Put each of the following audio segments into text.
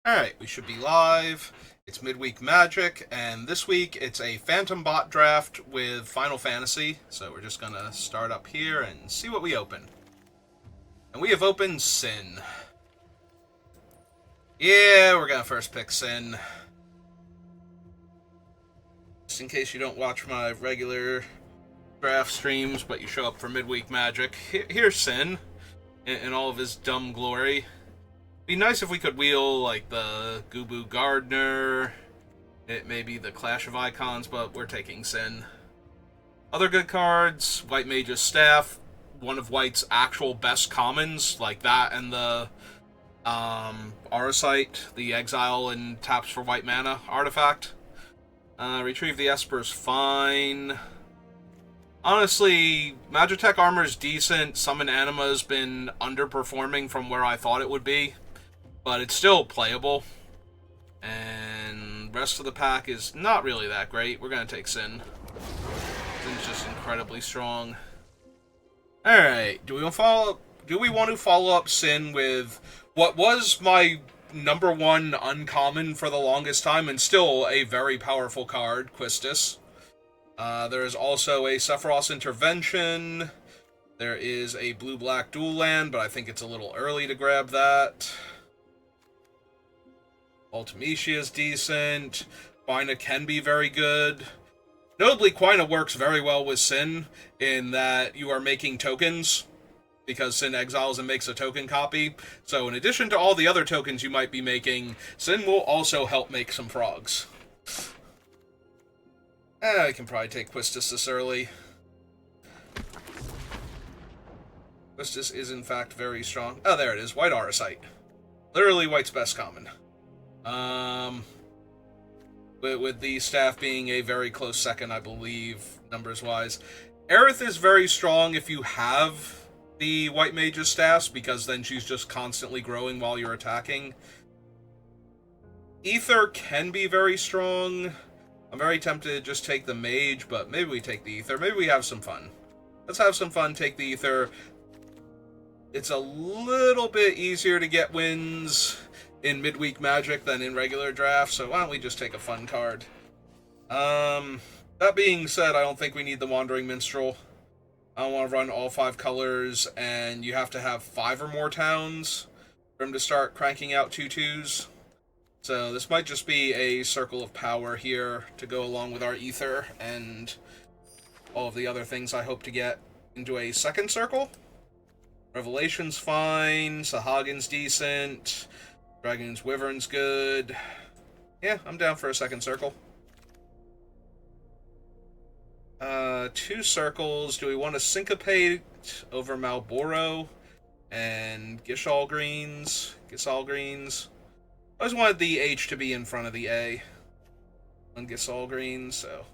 Alright, we should be live. It's Midweek Magic, and this week it's a Phantom Bot draft with Final Fantasy. So we're just gonna start up here and see what we open. And we have opened Sin. Yeah, we're gonna first pick Sin. Just in case you don't watch my regular draft streams, but you show up for Midweek Magic, here's Sin in all of his dumb glory. Be nice if we could wheel like the Gubu Gardener, it may be the Clash of Icons, but we're taking Sin. Other good cards: White Mage's Staff, one of White's actual best commons, like that, and the Arasite, the Exile and taps for white mana artifact. Retrieve the Esper's fine. Honestly, Magitech Armor's decent. Summon Anima's been underperforming from where I thought it would be, but it's still playable. And rest of the pack is not really that great. We're going to take Sin. Sin's just incredibly strong. Alright, do we want to follow up Sin with what was my number one uncommon for the longest time and still a very powerful card, Quistis. There is also a Sephiroth's Intervention. There is a blue-black dual land, but I think it's a little early to grab that. Ultimecia is decent. Quina can be very good. Notably, Quina works very well with Sin in that you are making tokens, because Sin exiles and makes a token copy. So in addition to all the other tokens you might be making, Sin will also help make some frogs. I can probably take Quistis this early. Quistis is in fact very strong. Oh, there it is. White Arasite. Literally White's best common. With the staff being a very close second, I believe, numbers-wise. Aerith is very strong if you have the White Mage's staffs, because then she's just constantly growing while you're attacking. Ether can be very strong. I'm very tempted to just take the Mage, but maybe we take the Ether. Maybe we have some fun. Let's have some fun, take the Ether. It's a little bit easier to get wins in Midweek Magic than in regular draft, so why don't we just take a fun card? That being said, I don't think we need the Wandering Minstrel. I don't want to run all 5 colors, and you have to have 5 or more towns for him to start cranking out 2/2s. So this might just be a Circle of Power here to go along with our Ether and all of the other things I hope to get into a second circle. Revelation's fine, Sahagins decent, Dragon's Wyvern's good. Yeah, I'm down for a second circle. 2 circles. Do we want to Syncopate over Malboro and Gishal Greens? I always wanted the H to be in front of the A on Gishal Greens, so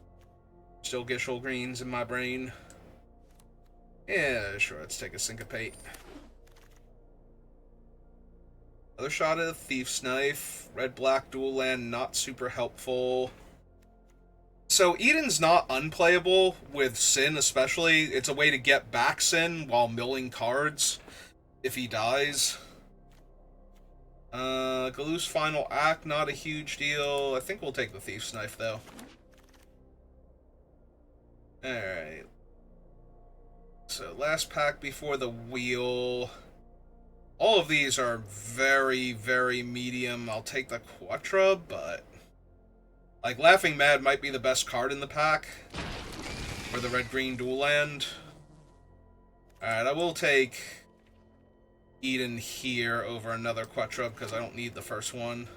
still Gishal Greens in my brain. Yeah, sure, let's take a Syncopate. Another shot at Thief's Knife. Red-black dual land, not super helpful. So Eden's not unplayable with Sin, especially. It's a way to get back Sin while milling cards if he dies. Galoo's Final Act, not a huge deal. I think we'll take the Thief's Knife, though. Alright. So, last pack before the wheel. All of these are very, very medium. I'll take the Quattro, but like, Laughing Mad might be the best card in the pack for the red-green dual land. Alright, I will take Eden here over another Quattro because I don't need the first one.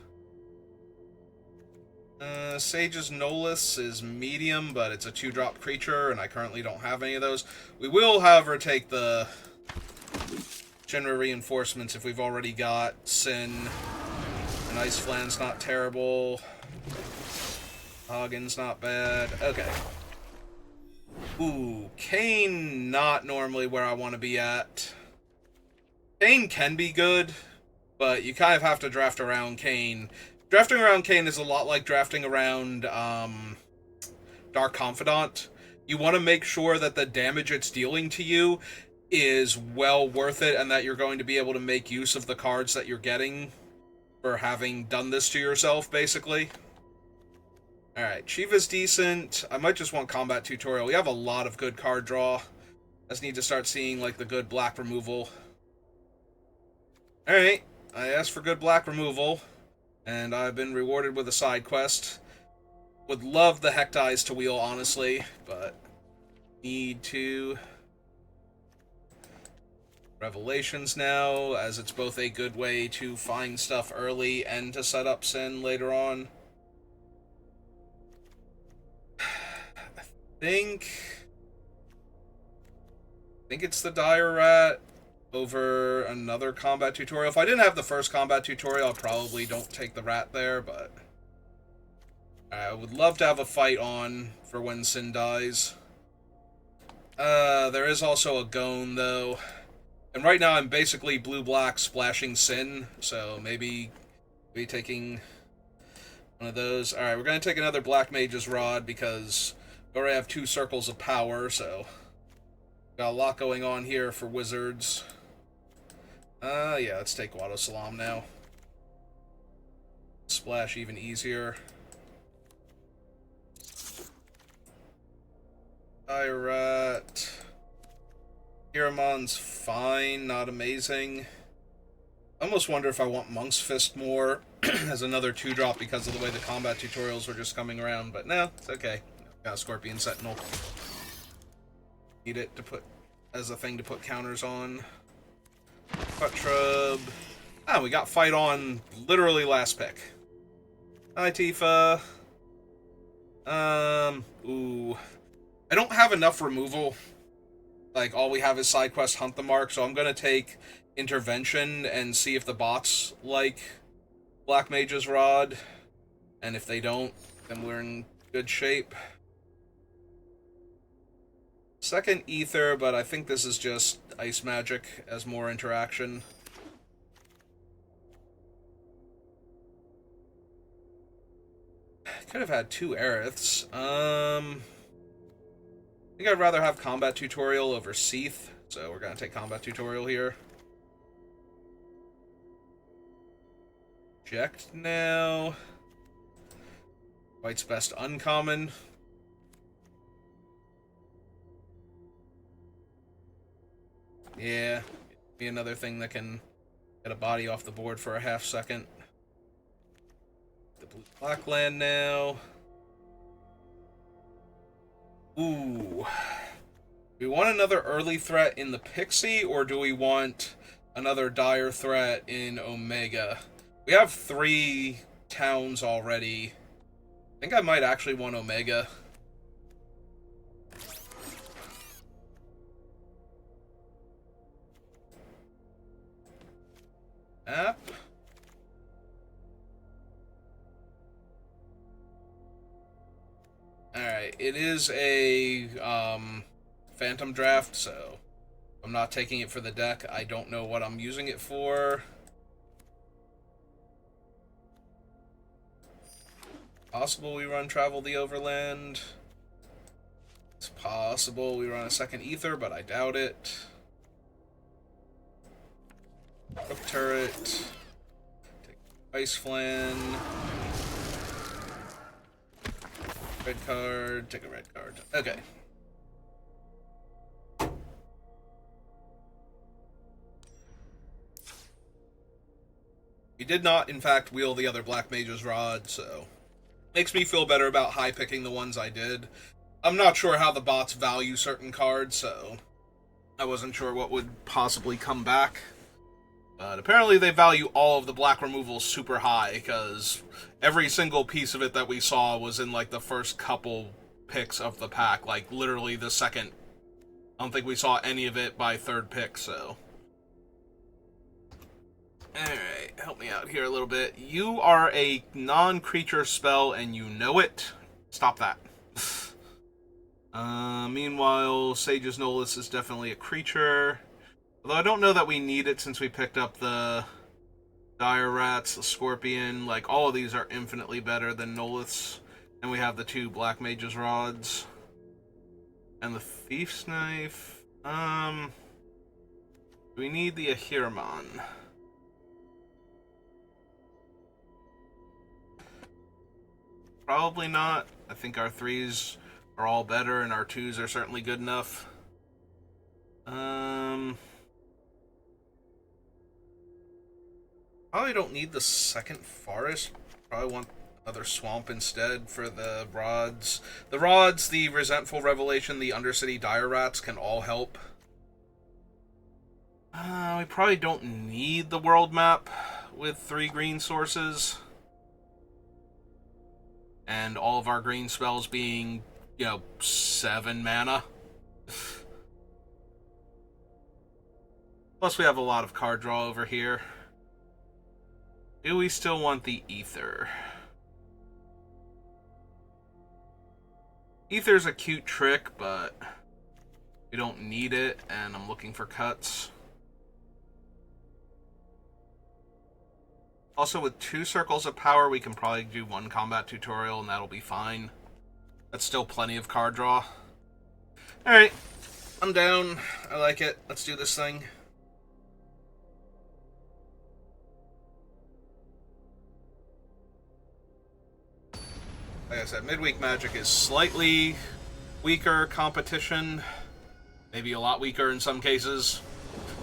Sage's Nolus is medium, but it's a 2-drop creature, and I currently don't have any of those. We will, however, take the Shinra Reinforcements if we've already got Sin. And Ice Flan's not terrible. Hoggin's not bad. Okay. Ooh, Kane not normally where I want to be at. Kane can be good, but you kind of have to draft around Kane. Drafting around Kane is a lot like drafting around Dark Confidant. You want to make sure that the damage it's dealing to you is well worth it and that you're going to be able to make use of the cards that you're getting for having done this to yourself, basically. Alright, Shiva's decent. I might just want combat tutorial. We have a lot of good card draw. I just need to start seeing, like, the good black removal. Alright, I asked for good black removal, and I've been rewarded with a side quest. Would love the Hectize to wheel, honestly, but need to... Revelations now, as it's both a good way to find stuff early and to set up Sin later on. I think it's the Dire Rat over another combat tutorial. If I didn't have the first combat tutorial, I probably don't take the rat there, but I would love to have a fight on for when Sin dies. There is also a Gone, though. And right now I'm basically blue-black splashing Sin, so maybe taking one of those. Alright, we're going to take another Black Mage's Rod because we already have 2 circles of power, so got a lot going on here for wizards. Yeah, let's take Wado Salam now. Splash even easier. Rat. Hiramon's fine, not amazing. I almost wonder if I want Monk's Fist more as another 2-drop because of the way the combat tutorials were just coming around, but no, it's okay. Got a Scorpion Sentinel. Need it to put as a thing to put counters on. Cut Shrub. Ah, we got fight on literally last pick. Hi, Tifa. Ooh. I don't have enough removal. Like, all we have is side quest Hunt the Mark, so I'm gonna take Intervention and see if the bots like Black Mage's Rod. And if they don't, then we're in good shape. Second Ether, but I think this is just Ice Magic as more interaction. Could have had 2 Aeriths. I think I'd rather have combat tutorial over Seath, so we're gonna take combat tutorial here. Eject now. White's best uncommon. Yeah, be another thing that can get a body off the board for a half second. The blue-black land now. Ooh. Do we want another early threat in the Pixie, or do we want another dire threat in Omega? We have 3 towns already. I think I might actually want Omega. App. Alright, it is a Phantom Draft, so I'm not taking it for the deck. I don't know what I'm using it for. Possible we run Travel the Overland. It's possible we run a second Ether, but I doubt it. Hook Turret. Take Ice Flan. Red card, take a red card. Okay. We did not, in fact, wheel the other Black Mage's Rod, so makes me feel better about high picking the ones I did. I'm not sure how the bots value certain cards, so I wasn't sure what would possibly come back. But apparently they value all of the black removals super high, because every single piece of it that we saw was in, like, the first couple picks of the pack. Like, literally the second. I don't think we saw any of it by 3rd pick, so. Alright, help me out here a little bit. You are a non-creature spell, and you know it. Stop that. Meanwhile, Sage's Nolus is definitely a creature. Although I don't know that we need it since we picked up the Dire Rats, the Scorpion. Like, all of these are infinitely better than Noliths. And we have the 2 Black Mage's Rods. And the Thief's Knife. We need the Ahiramon. Probably not. I think our 3s are all better, and our 2s are certainly good enough. Probably don't need the second forest. Probably want another swamp instead for the rods. The rods, the resentful revelation, the undercity dire rats can all help. We probably don't need the world map with 3 green sources. And all of our green spells being, 7 mana. Plus we have a lot of card draw over here. Do we still want the Ether? Ether's a cute trick, but we don't need it, and I'm looking for cuts. Also, with 2 circles of power, we can probably do 1 combat tutorial, and that'll be fine. That's still plenty of card draw. Alright, I'm down. I like it. Let's do this thing. Like I said, Midweek Magic is slightly weaker competition. Maybe a lot weaker in some cases.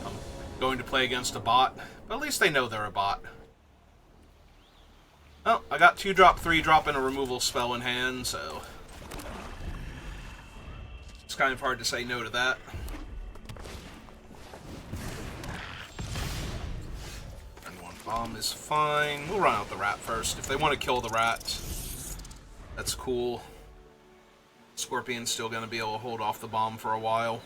I'm going to play against a bot, but at least they know they're a bot. Well, I got 2-drop, 3-drop, and a removal spell in hand, so it's kind of hard to say no to that. And 1 bomb is fine. We'll run out the rat first. If they want to kill the rat, that's cool. Scorpion's still going to be able to hold off the bomb for a while.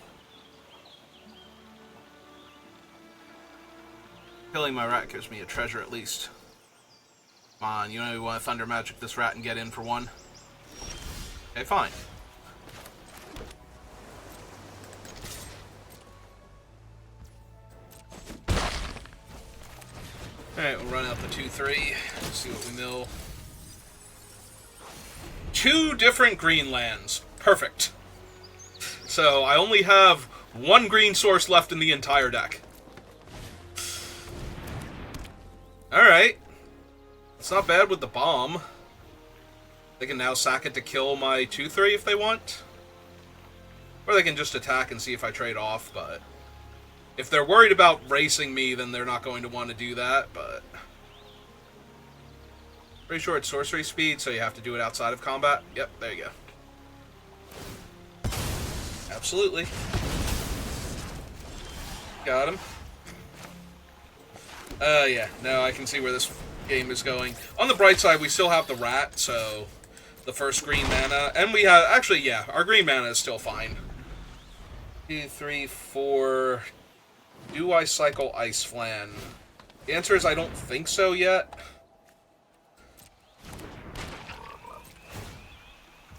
Killing my rat gives me a treasure at least. Come on, you know you want to Thunder Magic this rat and get in for 1? Okay, fine. Alright, we'll run out the 2-3. See what we mill. 2 different green lands. Perfect. So I only have 1 green source left in the entire deck. Alright. It's not bad with the bomb. They can now sack it to kill my 2-3 if they want. Or they can just attack and see if I trade off, but if they're worried about racing me, then they're not going to want to do that, but pretty sure it's sorcery speed, so you have to do it outside of combat. Yep, there you go. Absolutely. Got him. Yeah, no, I can see where this game is going. On the bright side, we still have the rat, so the first green mana, and we have, actually, yeah, our green mana is still fine. 2, 3, 4. Do I cycle Ice Flan? The answer is I don't think so yet.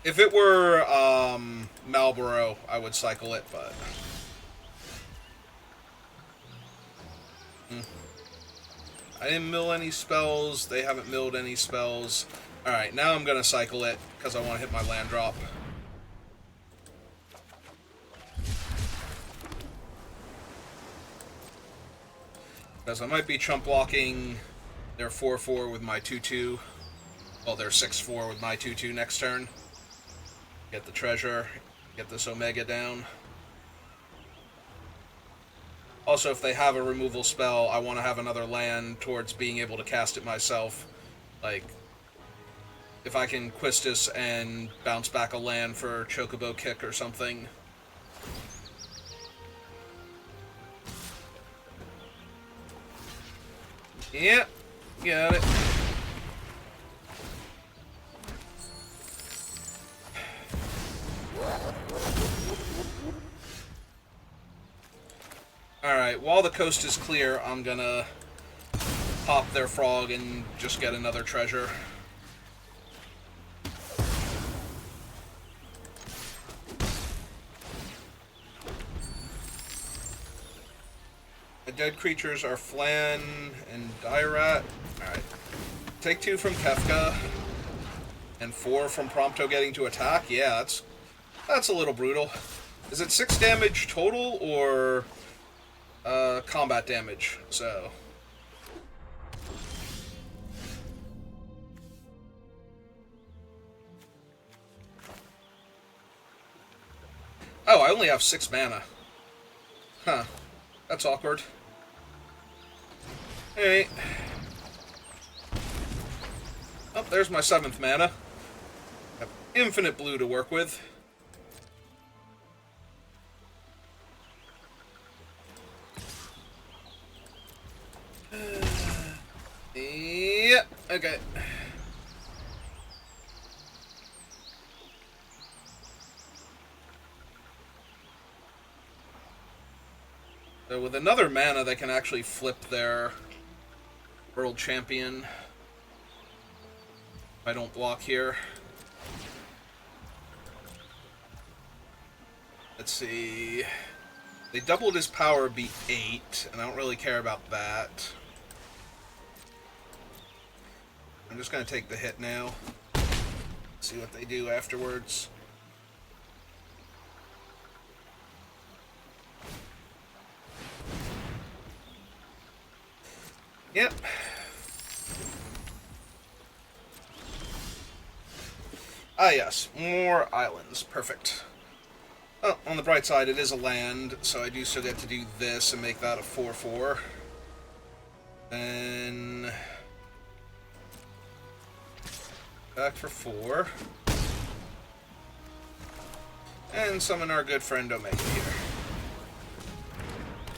If it were Malboro, I would cycle it, but I didn't mill any spells. They haven't milled any spells. Alright, now I'm going to cycle it because I want to hit my land drop. Because I might be chump blocking their 4-4 with my 2-2. Well, their 6-4 with my 2-2 next turn. Get the treasure. Get this Omega down. Also, if they have a removal spell, I want to have another land towards being able to cast it myself. Like, if I can Quistis and bounce back a land for Chocobo Kick or something. Yep, got it. Alright, while the coast is clear, I'm gonna pop their frog and just get another treasure. The dead creatures are Flan and Dirat. Alright. Take 2 from Kefka. And 4 from Prompto getting to attack. Yeah, that's a little brutal. Is it 6 damage total, or combat damage? So Oh, I only have 6 mana. Huh. That's awkward. Alright. Oh, there's my 7th mana. Have infinite blue to work with. Yeah, okay. So with another mana, they can actually flip their world champion. If I don't block here. Let's see. They doubled his power, be 8, and I don't really care about that. I'm just going to take the hit now. See what they do afterwards. Yep. Ah, yes. More islands. Perfect. Oh, on the bright side, it is a land, so I do still get to do this and make that a 4/4. Then back for 4. And summon our good friend Omega here.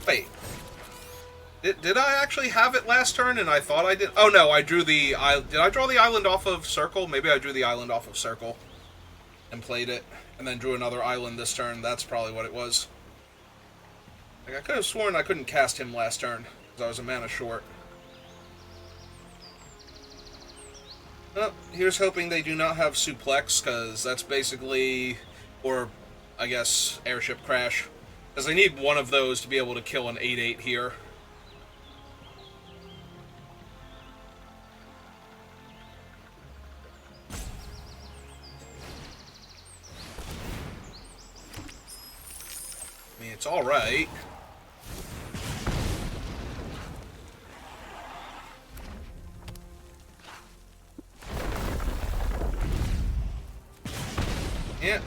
Wait. Did I actually have it last turn and I thought I did? Oh no, I drew the... Did I draw the island off of Circle? Maybe I drew the island off of Circle and played it. And then drew another island this turn. That's probably what it was. Like, I could have sworn I couldn't cast him last turn because I was a mana short. Well, here's hoping they do not have Suplex, because that's basically... Or, I guess, Airship Crash. Because they need one of those to be able to kill an 8/8 here. I mean, it's alright. Yeah.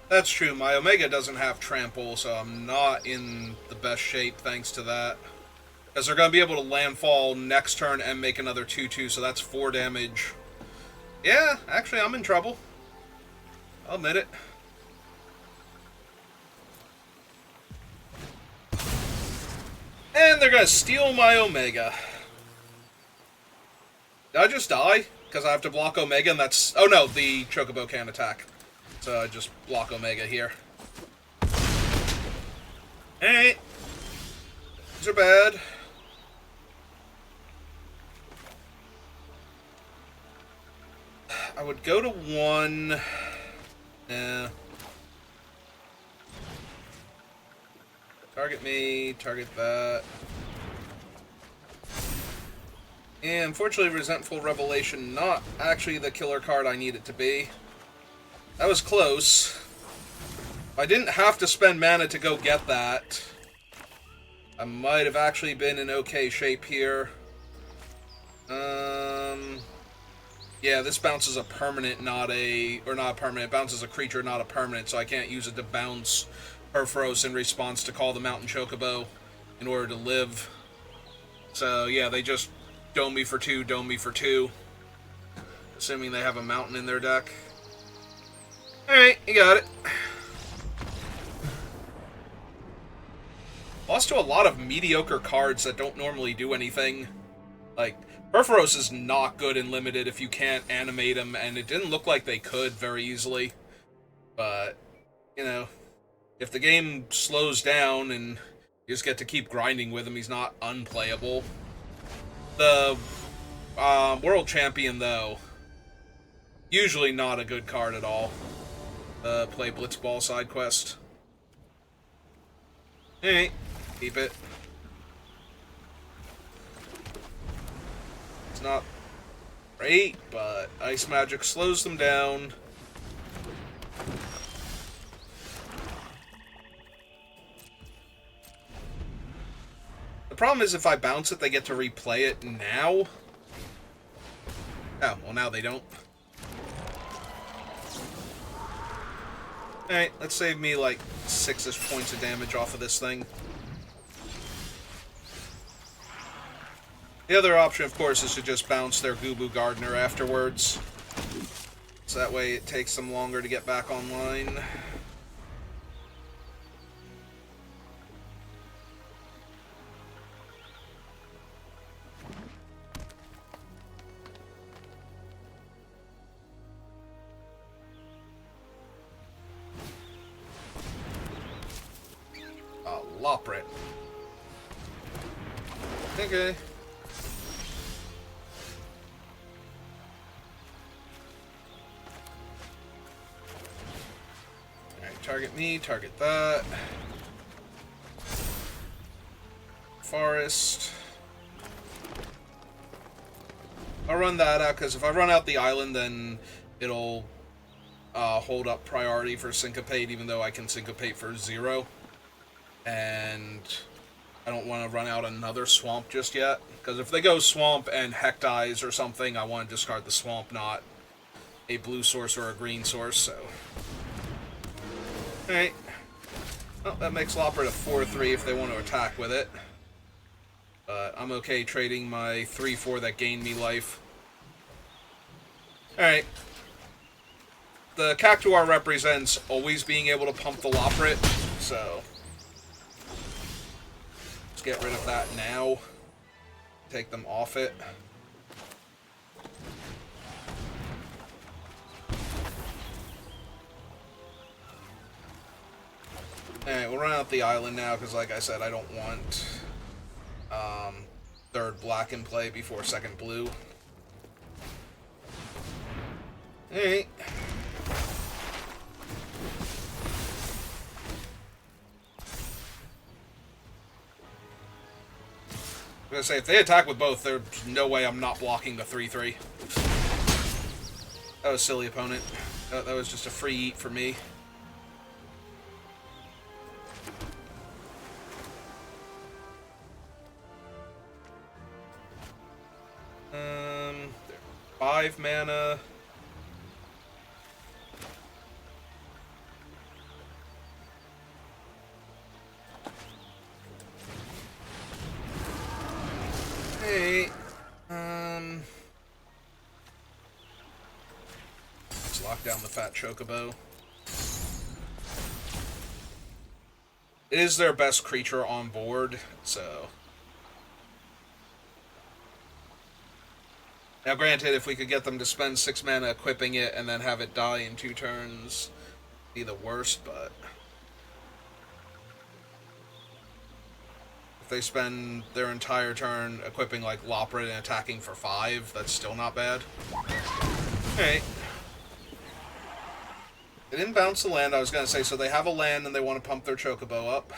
That's true. My Omega doesn't have Trample, so I'm not in the best shape thanks to that. Because they're going to be able to landfall next turn and make another 2/2, so that's 4 damage. Yeah, actually, I'm in trouble. I'll admit it. And they're going to steal my Omega. Did I just die? Because I have to block Omega and that's... Oh no, the Chocobo can't attack. So I just block Omega here. Alright. These are bad. I would go to 1. Target me, target that. And unfortunately, Resentful Revelation, not actually the killer card I need it to be. That was close. I didn't have to spend mana to go get that. I might have actually been in okay shape here. Yeah, this bounces a permanent, not a... Or not a permanent. It bounces a creature, not a permanent, so I can't use it to bounce Perforos in response to Call the Mountain Chocobo in order to live. So, yeah, they just dome me for 2, dome me for 2. Assuming they have a mountain in their deck. Alright, you got it. Lost to a lot of mediocre cards that don't normally do anything. Like, Perforos is not good in Limited if you can't animate him, and it didn't look like they could very easily. But, you know, if the game slows down and you just get to keep grinding with him, he's not unplayable. The World Champion, though, usually not a good card at all. Play Blitzball side quest. Alright, keep it. It's not great, but Ice Magic slows them down. The problem is if I bounce it, they get to replay it now. Oh, well now they don't. Alright, let's save me like 6-ish points of damage off of this thing. The other option, of course, is to just bounce their Gubu Gardener afterwards. So that way it takes them longer to get back online. Loprit. Okay. Alright, target me, target that. Forest. I'll run that out, because if I run out the island, then it'll hold up priority for Syncopate, even though I can Syncopate for 0. And I don't want to run out another swamp just yet, because if they go swamp and Heck dies or something, I want to discard the swamp, not a blue source or a green source, so... Alright. Well, that makes Loprit a 4-3 if they want to attack with it. But I'm okay trading my 3-4 that gained me life. Alright. The Cactuar represents always being able to pump the Loprit, so... get rid of that now. Take them off it. Alright, we'll run out the island now, because like I said, I don't want third black in play before second blue. Alright. I was gonna say, if they attack with both, there's no way I'm not blocking the 3-3. That was silly, opponent. That was just a free eat for me. They're 5 mana. Hey, let's lock down the fat chocobo. It is their best creature on board, so... Now granted, if we could get them to spend 6 mana equipping it and then have it die in 2 turns, it'd be the worst, but... If they spend their entire turn equipping like Loprit and attacking for 5, that's still not bad. Alright. They didn't bounce the land, I was going to say, so they have a land and they want to pump their Chocobo up.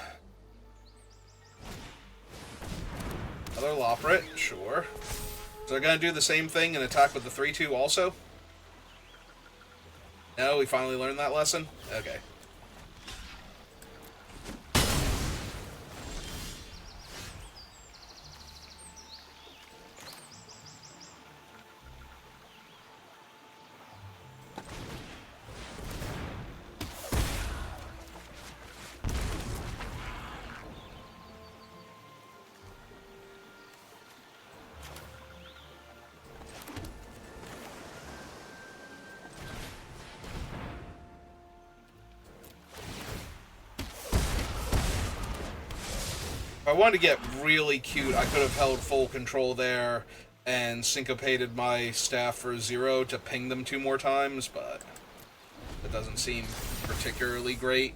Another Loprit, sure. So they're going to do the same thing and attack with the 3-2 also? No, we finally learned that lesson? Okay. If I wanted to get really cute, I could have held full control there and syncopated my staff for 0 to ping them 2 more times, but it doesn't seem particularly great.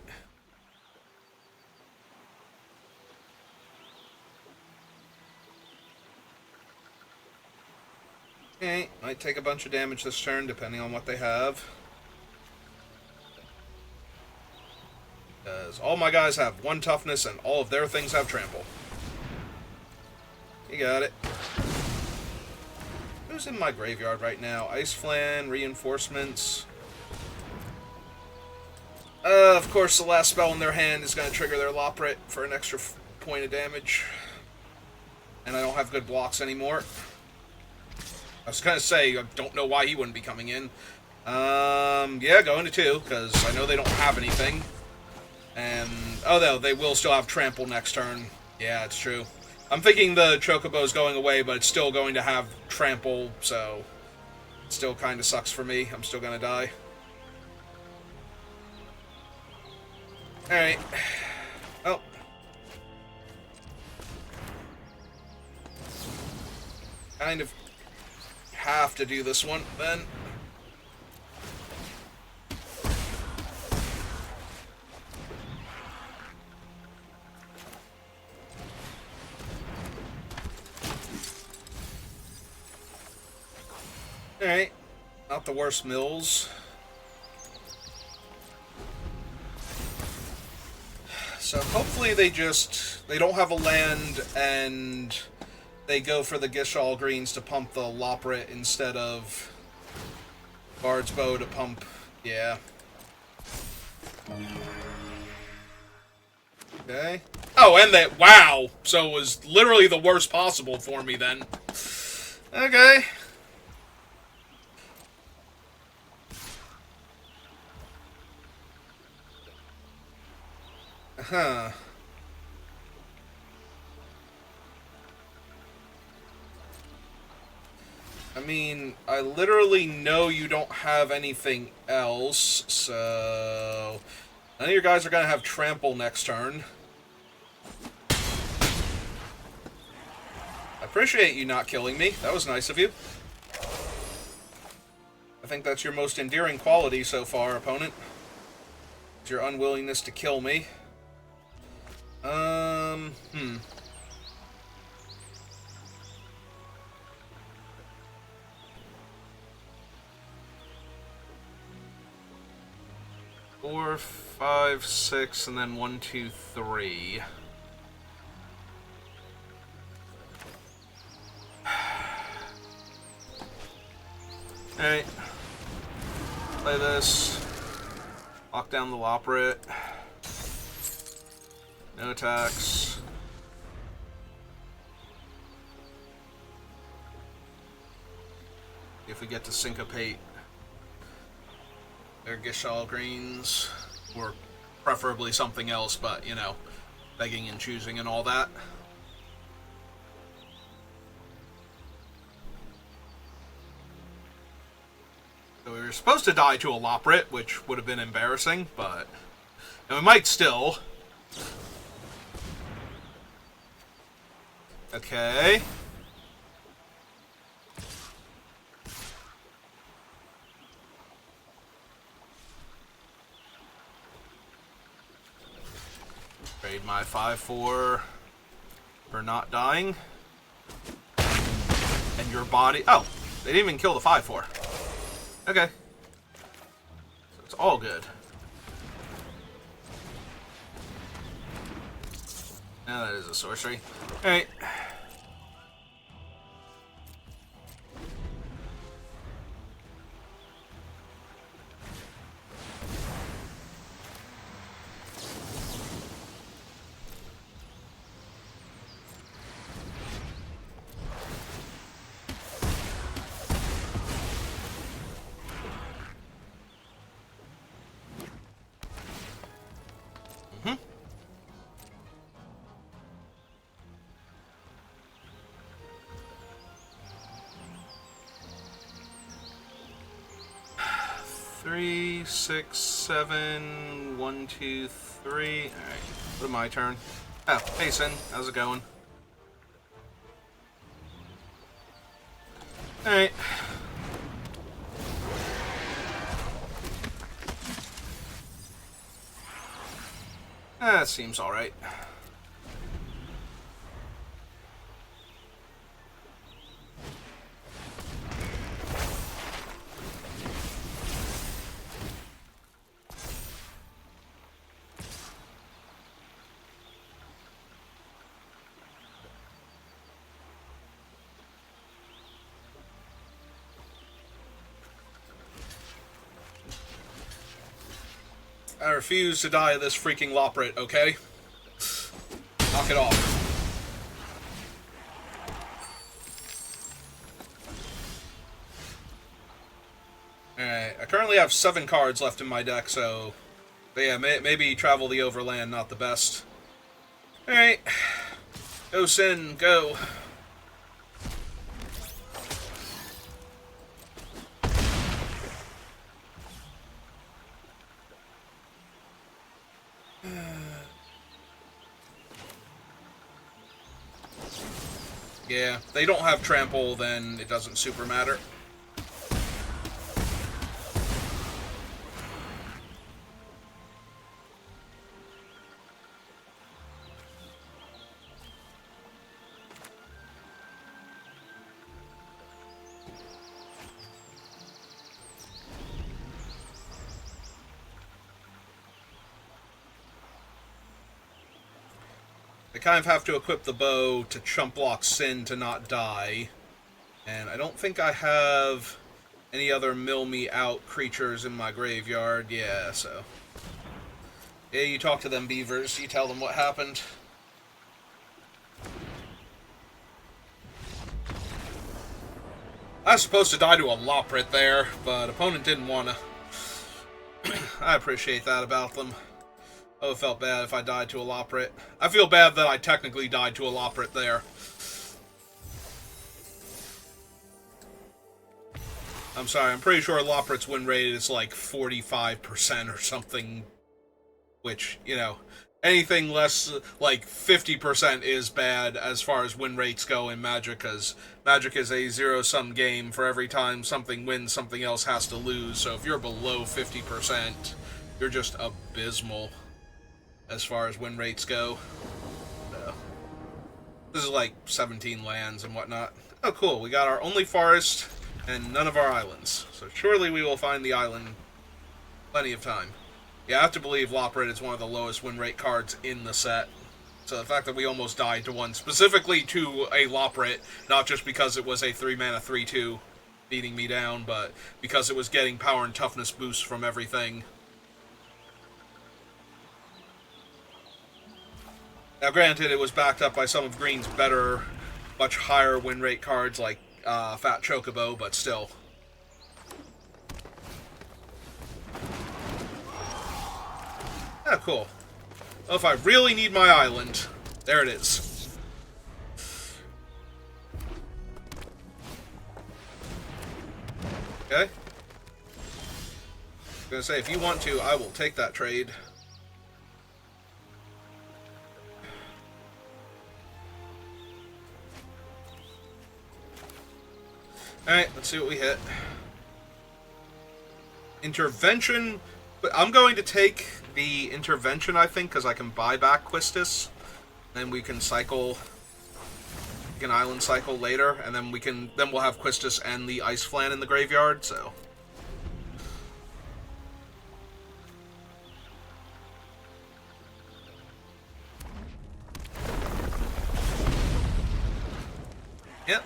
Okay, might take a bunch of damage this turn, depending on what they have. Because all my guys have 1 toughness and all of their things have trample. You got it. Who's in my graveyard right now? Ice Flan, Reinforcements. Of course, the last spell in their hand is going to trigger their Loprit for an extra point of damage. And I don't have good blocks anymore. I was going to say, I don't know why he wouldn't be coming in. Yeah, go into 2, because I know they don't have anything. And, oh no, they will still have trample next turn. Yeah, it's true. I'm thinking the Chocobo's going away, but it's still going to have trample, so it still kind of sucks for me. I'm still going to die. Alright. Oh. Kind of have to do this one, then. Alright. Not the worst mills. So hopefully they don't have a land and they go for the Gishal Greens to pump the Loprit instead of Bard's Bow to pump, yeah. Okay. Oh, and that, wow! So it was literally the worst possible for me then. Okay. Huh. I mean, I literally know you don't have anything else, so none of your guys are going to have trample next turn. I appreciate you not killing me. That was nice of you. I think that's your most endearing quality so far, opponent. It's your unwillingness to kill me. 4, 5, 6, and then 1, 2, 3. Alright. Play this. Lock down the Loprit. No attacks. If we get to syncopate their Gishal Greens, or preferably something else, but, you know, begging and choosing and all that. So we were supposed to die to a Loprit, which would have been embarrassing, but... And we might still. Okay. Trade my 5/4 for not dying. And your body... Oh, they didn't even kill the 5/4. Okay. So it's all good. Now that is a sorcery. Alright. Three, 6, 7, 1, 2, 3. Alright, what am I turn? Oh, hey Sin, how's it going? Alright. That seems alright. I refuse to die of this freaking Loprit, okay? Knock it off. Alright, a currently have 7 cards left in my deck, so... But yeah, maybe Travel the Overland, not the best. Alright. Go, Sin, go. Yeah, they don't have trample, then it doesn't super matter. I kind of have to equip the bow to chump block Sin to not die. And I don't think I have any other mill me out creatures in my graveyard. Yeah, so... Yeah, you talk to them beavers, you tell them what happened. I was supposed to die to a Loprit there, but opponent didn't want to. I appreciate that about them. Oh, it felt bad if I died to a Loprit. I feel bad that I technically died to a Loprit there. I'm sorry, I'm pretty sure Loprit's win rate is like 45% or something. Which, you know, anything less like 50% is bad as far as win rates go in Magic, because Magic is a zero-sum game. For every time something wins, something else has to lose. So if you're below 50%, you're just abysmal as far as win rates go. So, this is like 17 lands and whatnot. Oh, cool. We got our only forest and none of our islands. So surely we will find the island plenty of time. Yeah, I have to believe Loprit is one of the lowest win rate cards in the set. So the fact that we almost died to one, specifically to a Loprit, not just because it was a 3-mana 3/2 beating me down, but because it was getting power and toughness boosts from everything. Now granted, it was backed up by some of Green's better, much higher win rate cards like Fat Chocobo, but still. Oh, cool. Well, if I really need my island, there it is. Okay. I was gonna say, if you want to, I will take that trade. Alright, let's see what we hit. Intervention. But I'm going to take the intervention, I think, because I can buy back Quistis. Then we can cycle. We can island cycle later, and then we'll have Quistis and the Ice Flan in the graveyard, so. Yep.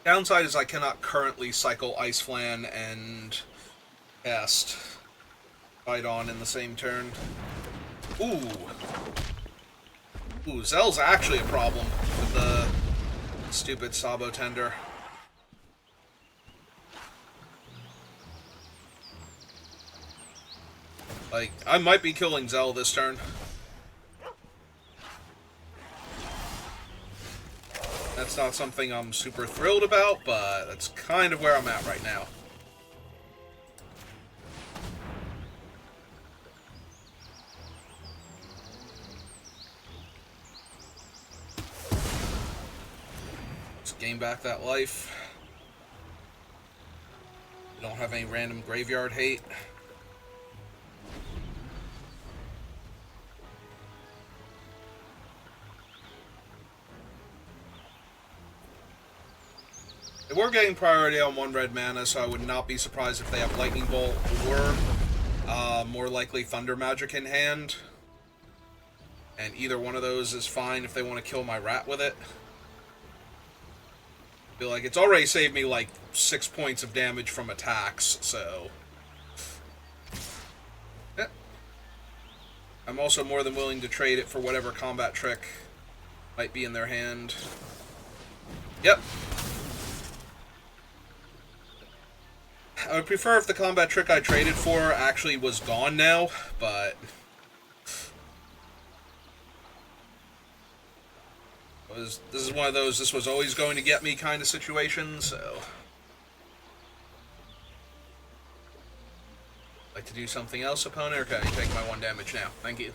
Downside is I cannot currently cycle Ice Flan and cast Fight On in the same turn. Ooh. Ooh, Zell's actually a problem with the stupid Sabo Tender. Like, I might be killing Zell this turn. That's not something I'm super thrilled about, but that's kind of where I'm at right now. Let's gain back that life. We don't have any random graveyard hate. We're getting priority on 1 red mana, so I would not be surprised if they have Lightning Bolt or, more likely, Thunder Magic in hand. And either one of those is fine if they want to kill my rat with it. I feel like it's already saved me, like, 6 points of damage from attacks, so... Yeah. I'm also more than willing to trade it for whatever combat trick might be in their hand. Yep. I would prefer if the combat trick I traded for actually was gone now, but this is one of those this was always going to get me kind of situations, so like to do something else, opponent, or can I take my 1 damage now? Thank you.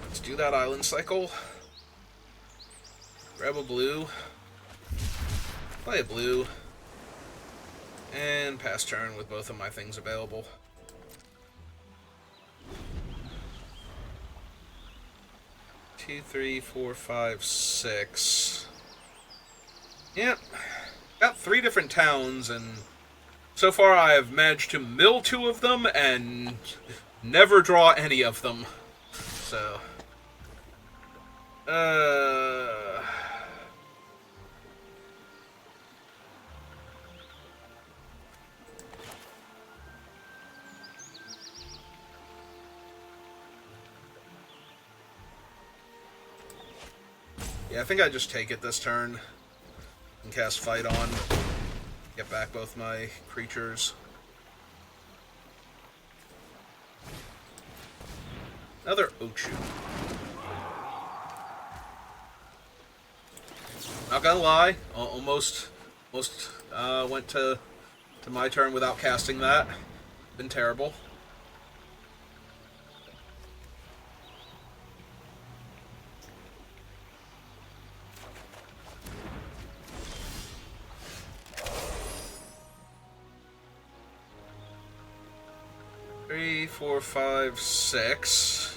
Let's do that island cycle. Grab a blue. Play a blue. And pass turn with both of my things available. Two, three, four, five, six. Yep. Got 3 different towns, and so far I have managed to mill 2 of them and never draw any of them. So, yeah, I think I just take it this turn and cast Fight on. Get back both my creatures. Another Ochu. Not gonna lie, almost went to my turn without casting that. Been terrible. Three, four, five, six.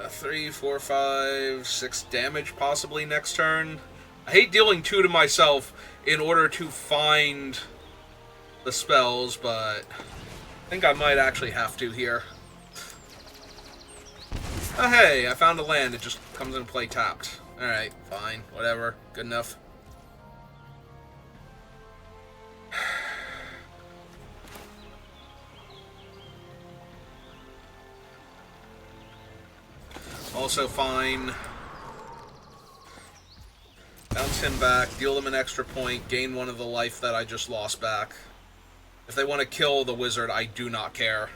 3, 4, 5, 6 damage possibly next turn. I hate dealing 2 to myself in order to find the spells, but I think I might actually have to here. Oh hey, I found a land. It just comes into play tapped. Alright, fine, whatever, good enough. Also fine. Bounce him back, deal them an extra point, gain 1 of the life that I just lost back. If they want to kill the wizard, I do not care.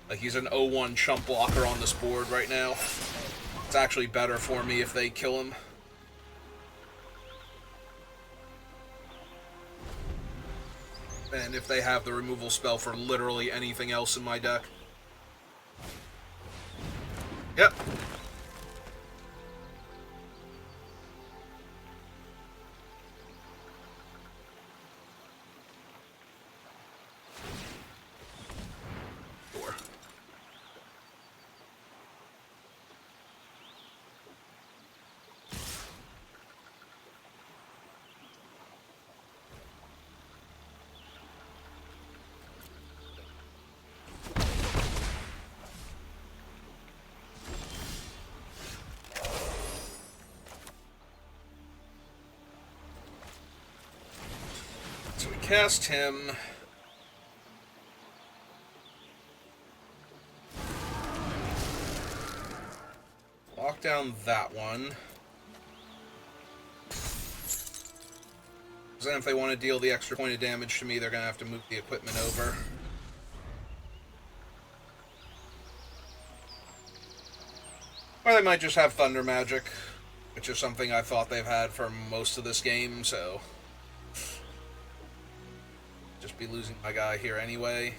Like, he's an 0-1 chump blocker on this board right now. It's actually better for me if they kill him. And if they have the removal spell for literally anything else in my deck. Yep. Sure. So we cast him. Lock down that one. Then if they want to deal the extra point of damage to me, they're going to have to move the equipment over. Or they might just have Thunder Magic, which is something I thought they've had for most of this game, so just be losing my guy here anyway.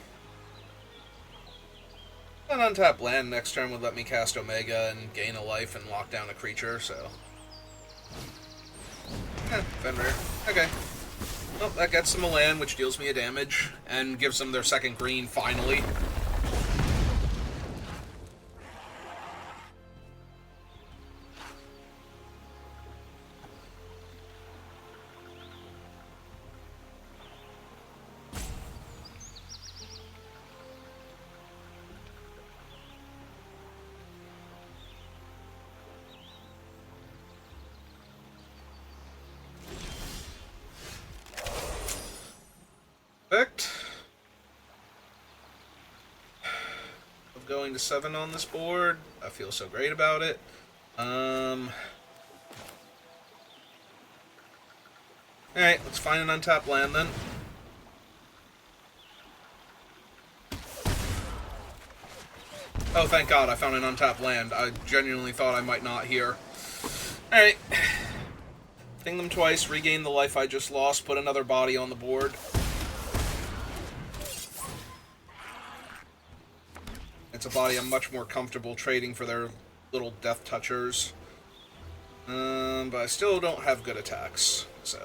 An untapped land next turn would let me cast Omega and gain a life and lock down a creature, so Fenrir. Okay. Well, that gets them a land, which deals me a damage, and gives them their second green, finally. going to 7 on this board. I feel so great about it. Alright, let's find an untapped land then. Oh, thank God, I found an untapped land. I genuinely thought I might not here. Alright. Ping them twice, regain the life I just lost, put another body on the board. It's a body I'm much more comfortable trading for their little death touchers. But I still don't have good attacks, so...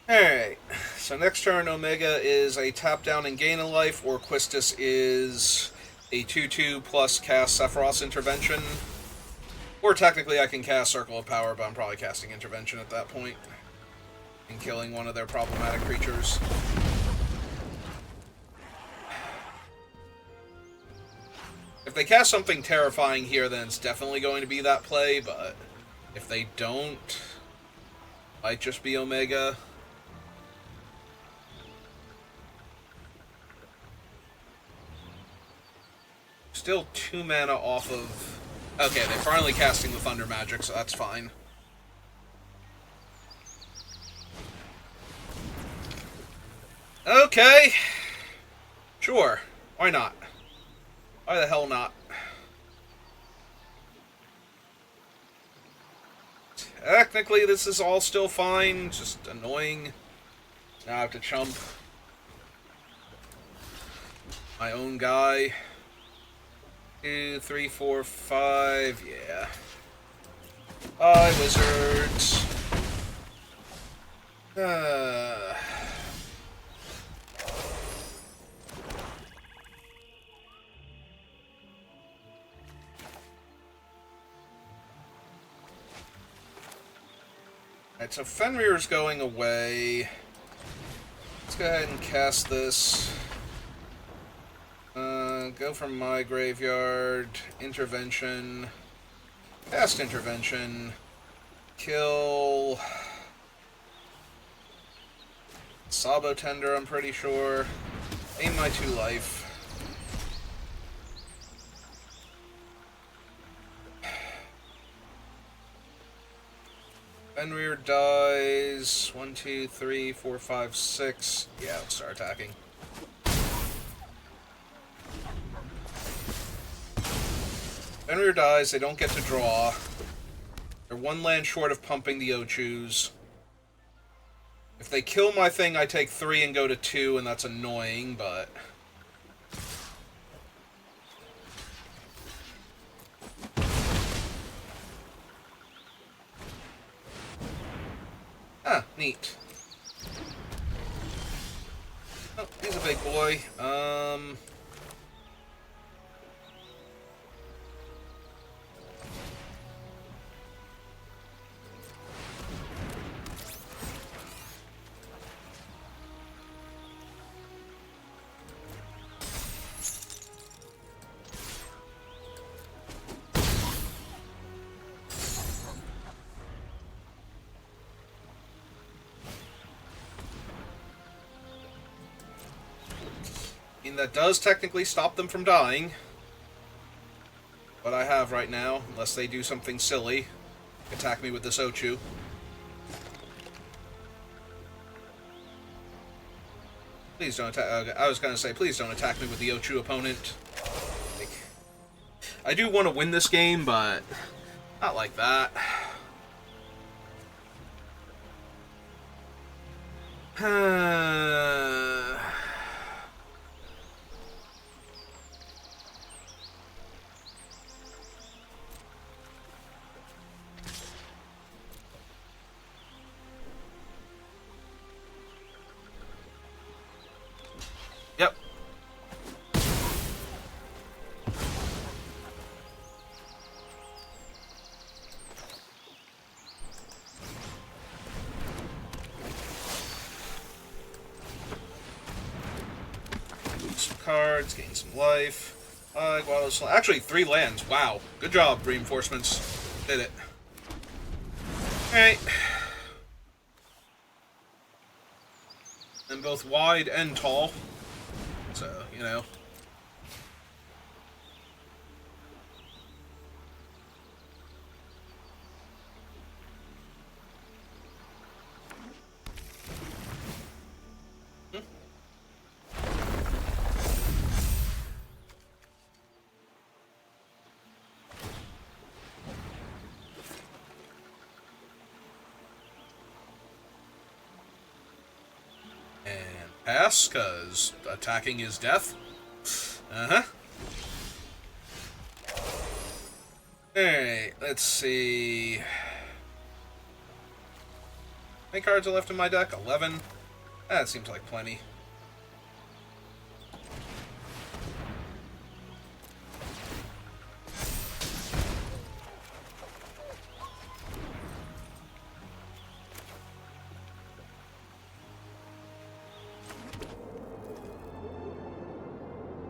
Alright, so next turn Omega is a tap down and gain a life, or Quistis is a 2/2 plus cast Sephiroth's Intervention. Or technically I can cast Circle of Power, but I'm probably casting Intervention at that point. And killing one of their problematic creatures. If they cast something terrifying here, then it's definitely going to be that play, but if they don't, might just be Omega. Still 2 mana off of... Okay, they're finally casting the Thunder Magic, so that's fine. Okay. Sure. Why not? Why the hell not? Technically, this is all still fine. Just annoying. Now I have to chump my own guy. 2, 3, 4, 5. Yeah. Bye, wizards. Alright, so Fenrir's going away. Let's go ahead and cast this. Go from my graveyard. Intervention. Cast Intervention. Kill... Sabo Tender, I'm pretty sure. Aim my 2 life. Fenrir dies. 1, 2, 3, 4, 5, 6. Yeah, let's start attacking. Fenrir dies, they don't get to draw. They're 1 land short of pumping the Ochus. If they kill my thing, I take 3 and go to 2, and that's annoying, but... Ah, neat. Oh, he's a big boy. That does technically stop them from dying. What I have right now, unless they do something silly. Attack me with this Ochu. Please don't attack... I was gonna say, please don't attack me with the Ochu opponent. Like, I do want to win this game, but not like that. Yep. Move some cards, gain some life. Actually, 3 lands. Wow. Good job, reinforcements. Did it. Alright. And both wide and tall. So, you know. And pass, because attacking is death. Uh-huh. Alright, let's see. How many cards are left in my deck? 11? That seems like plenty.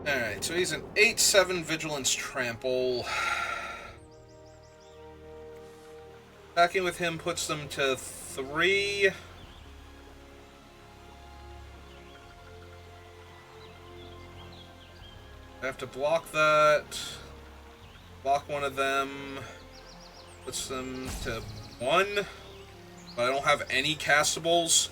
Alright, so he's an 8-7 Vigilance Trample. Attacking with him puts them to 3. I have to block that. Block one of them. Puts them to 1. But I don't have any castables.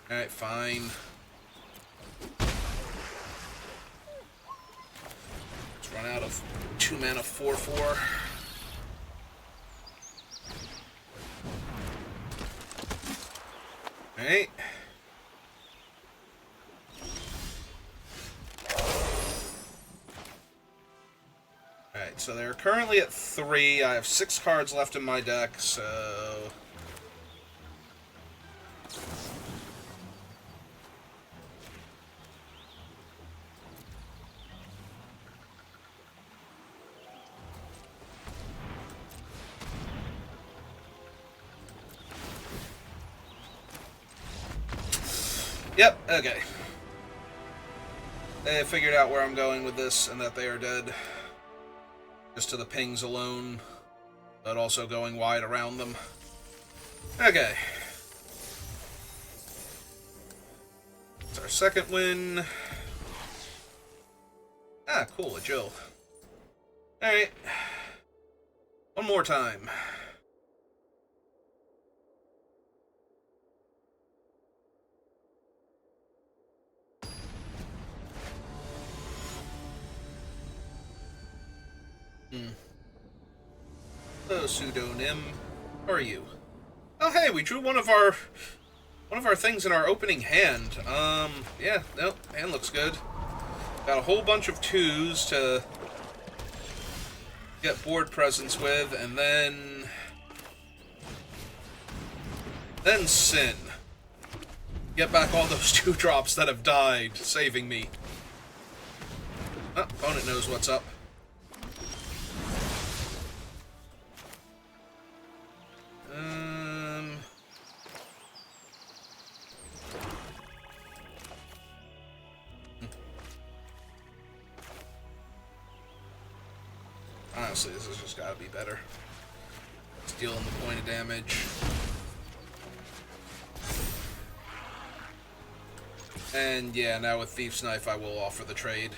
Alright, fine. Let's run out of 2 mana 4/4. Alright. Alright, so they're currently at 3. I have 6 cards left in my deck, so... Yep, okay. They figured out where I'm going with this, and that they are dead. Just to the pings alone, but also going wide around them. Okay. It's our second win. Ah, cool, a Jill. Alright. One more time. Hello, pseudonym. How are you? Oh, hey, we drew one of our things in our opening hand. Yeah, nope, hand looks good. Got a whole bunch of 2s to get board presence with, and then Sin. Get back all those 2-drops that have died, saving me. Oh, opponent knows what's up. Honestly, this has just gotta be better. It's dealing the point of damage. And yeah, now with Thief's Knife, I will offer the trade.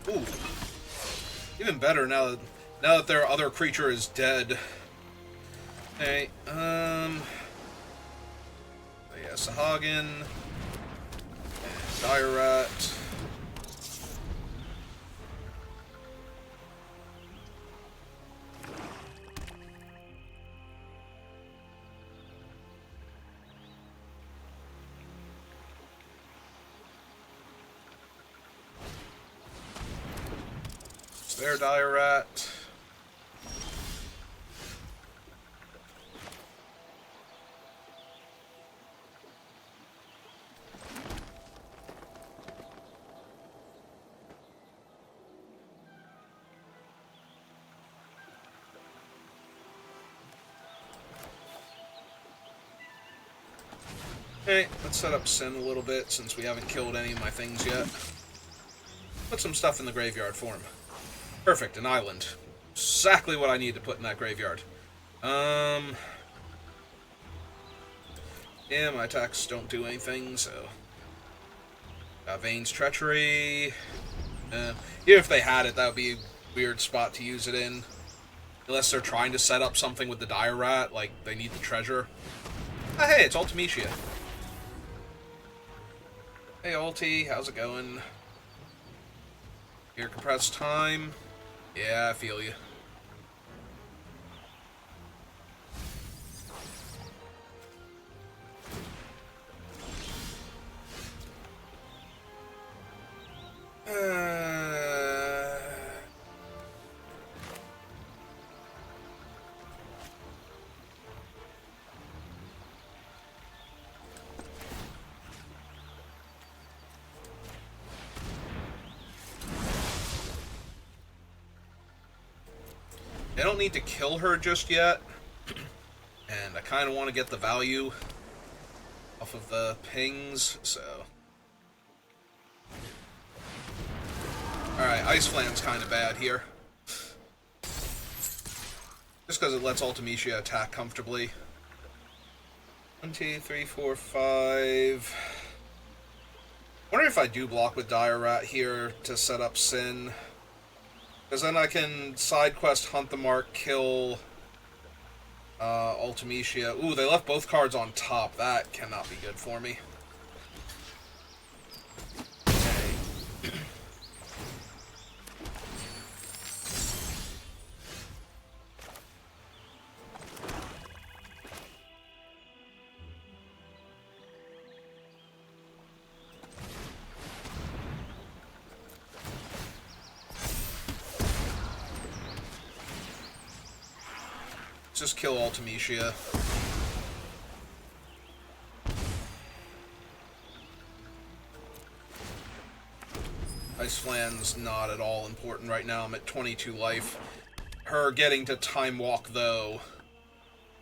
Ooh. Even better now that their other creature is dead. Hey, yeah, Sahagin, and Dire Rat. Their Dire Rat. Alright, let's set up Sin a little bit since we haven't killed any of my things yet. Put some stuff in the graveyard for him. Perfect, an island. Exactly what I need to put in that graveyard. Yeah, my attacks don't do anything, so... Vane's Treachery... even if they had it, that would be a weird spot to use it in. Unless they're trying to set up something with the Dire Rat, like they need the treasure. Ah, hey, it's Ultimecia. Hey, Ulti, how's it going? Your compressed time? Yeah, I feel you. I don't need to kill her just yet, and I kind of want to get the value off of the pings, so... Alright, Ice Flan's kind of bad here. Just because it lets Ultimecia attack comfortably. 1, 2, 3, 4, 5... Wonder if I do block with Dire Rat here to set up Sin. Because then I can side quest Hunt the Mark, kill Ultimecia. Ooh, they left both cards on top. That cannot be good for me. Okay. Just kill Ultimecia. Ice Flan's not at all important right now. I'm at 22 life. Her getting to Time Walk, though,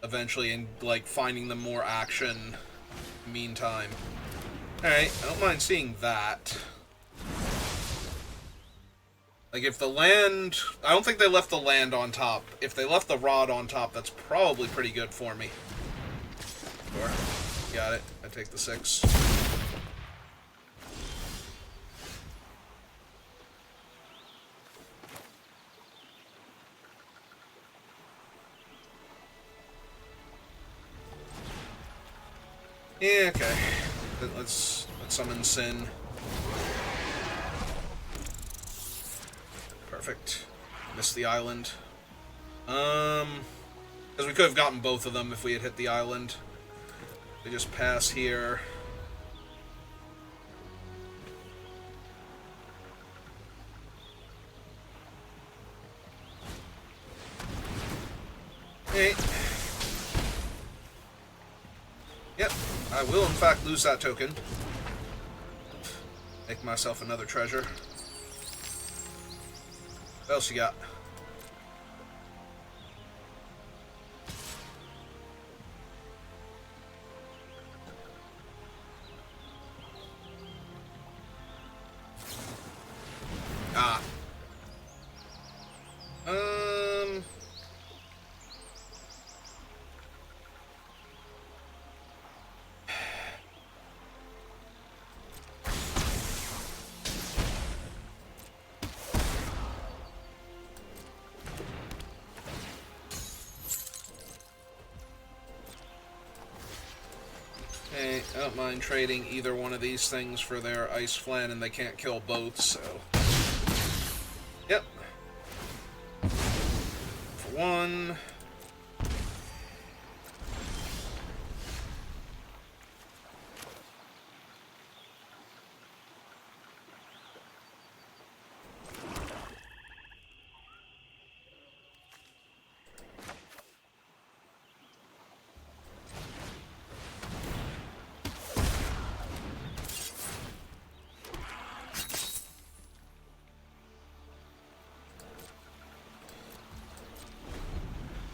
eventually, and, like, finding them more action meantime. Alright, I don't mind seeing that. Like, if the land... I don't think they left the land on top. If they left the rod on top, that's probably pretty good for me. Sure. Got it. I take the 6. Yeah, okay. Let's summon Sin. Perfect. Missed the island. Because we could have gotten both of them if we had hit the island. We just pass here. Hey. Yep, I will in fact lose that token. Make myself another treasure. What else you got? Ah. Okay, I don't mind trading either one of these things for their Ice Flan, and they can't kill both, so... Yep. For one...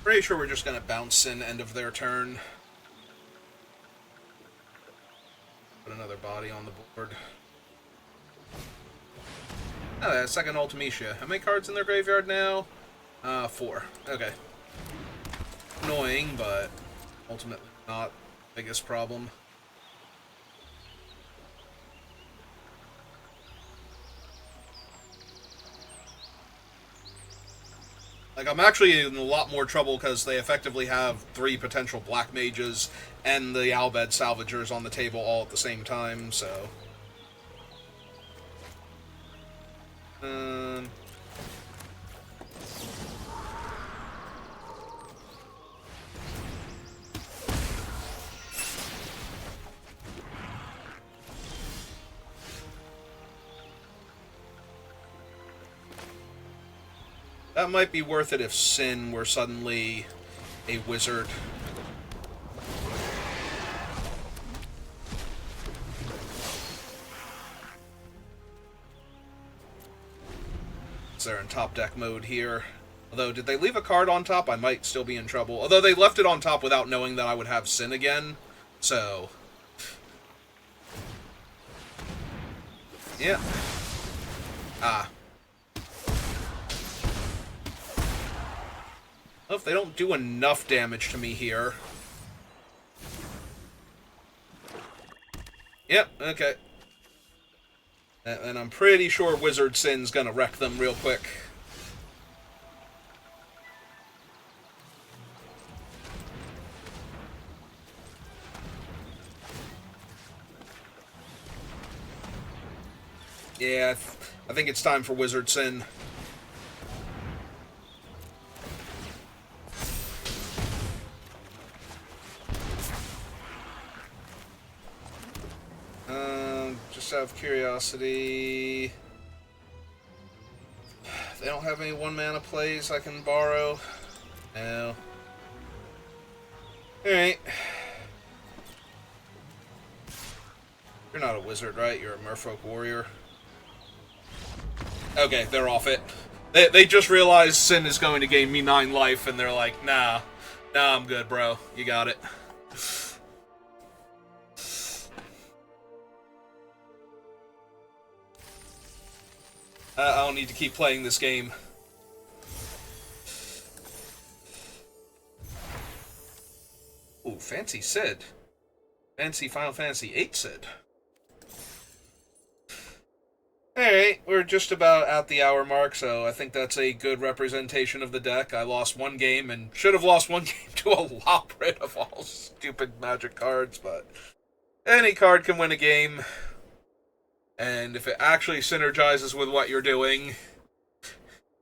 Pretty sure we're just going to bounce in end of their turn. Put another body on the board. Oh, second Ultimecia. How many cards in their graveyard now? 4. Okay. Annoying, but ultimately not the biggest problem. Like, I'm actually in a lot more trouble because they effectively have 3 potential black mages and the Albed Salvagers on the table all at the same time, so... That might be worth it if Sin were suddenly a wizard. They're in top deck mode here. Although, did they leave a card on top? I might still be in trouble. Although they left it on top without knowing that I would have Sin again. So... yeah. Ah. Well, if they don't do enough damage to me here... yep, okay. And I'm pretty sure Wizard Sin's gonna wreck them real quick. Yeah, I think it's time for Wizard Sin. Just out of curiosity... they don't have any 1-mana plays I can borrow? No. Alright. You're not a wizard, right? You're a merfolk warrior. Okay, they're off it. They just realized Sin is going to gain me 9 life, and they're like, nah. Nah, I'm good, bro. You got it. I don't need to keep playing this game. Ooh, fancy Sid. Fancy Final Fantasy VIII Sid. Alright, we're just about at the hour mark, so I think that's a good representation of the deck. I lost 1 game, and should have lost 1 game to a Loprit of all stupid Magic cards, but any card can win a game. And if it actually synergizes with what you're doing,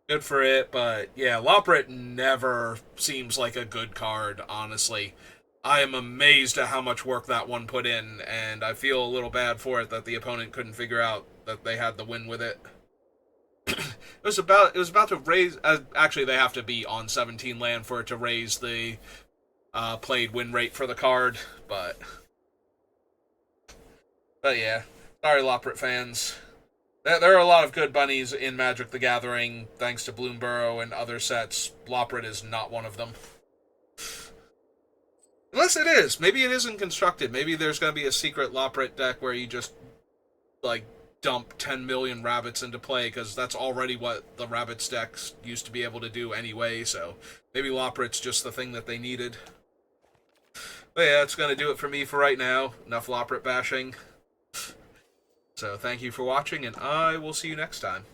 good for it. But yeah, Loprit never seems like a good card, honestly. I am amazed at how much work that one put in, and I feel a little bad for it that the opponent couldn't figure out that they had the win with it. It was about to raise... actually, they have to be on 17 land for it to raise the played win rate for the card, but yeah. Sorry, Loprit fans. There are a lot of good bunnies in Magic the Gathering, thanks to Bloomburrow and other sets. Loprit is not one of them. Unless it is. Maybe it isn't constructed. Maybe there's going to be a secret Loprit deck where you just, like, dump 10 million rabbits into play, because that's already what the rabbits decks used to be able to do anyway, so maybe Loprit's just the thing that they needed. But yeah, that's going to do it for me for right now. Enough Loprit bashing. So thank you for watching, and I will see you next time.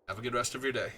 Have a good rest of your day.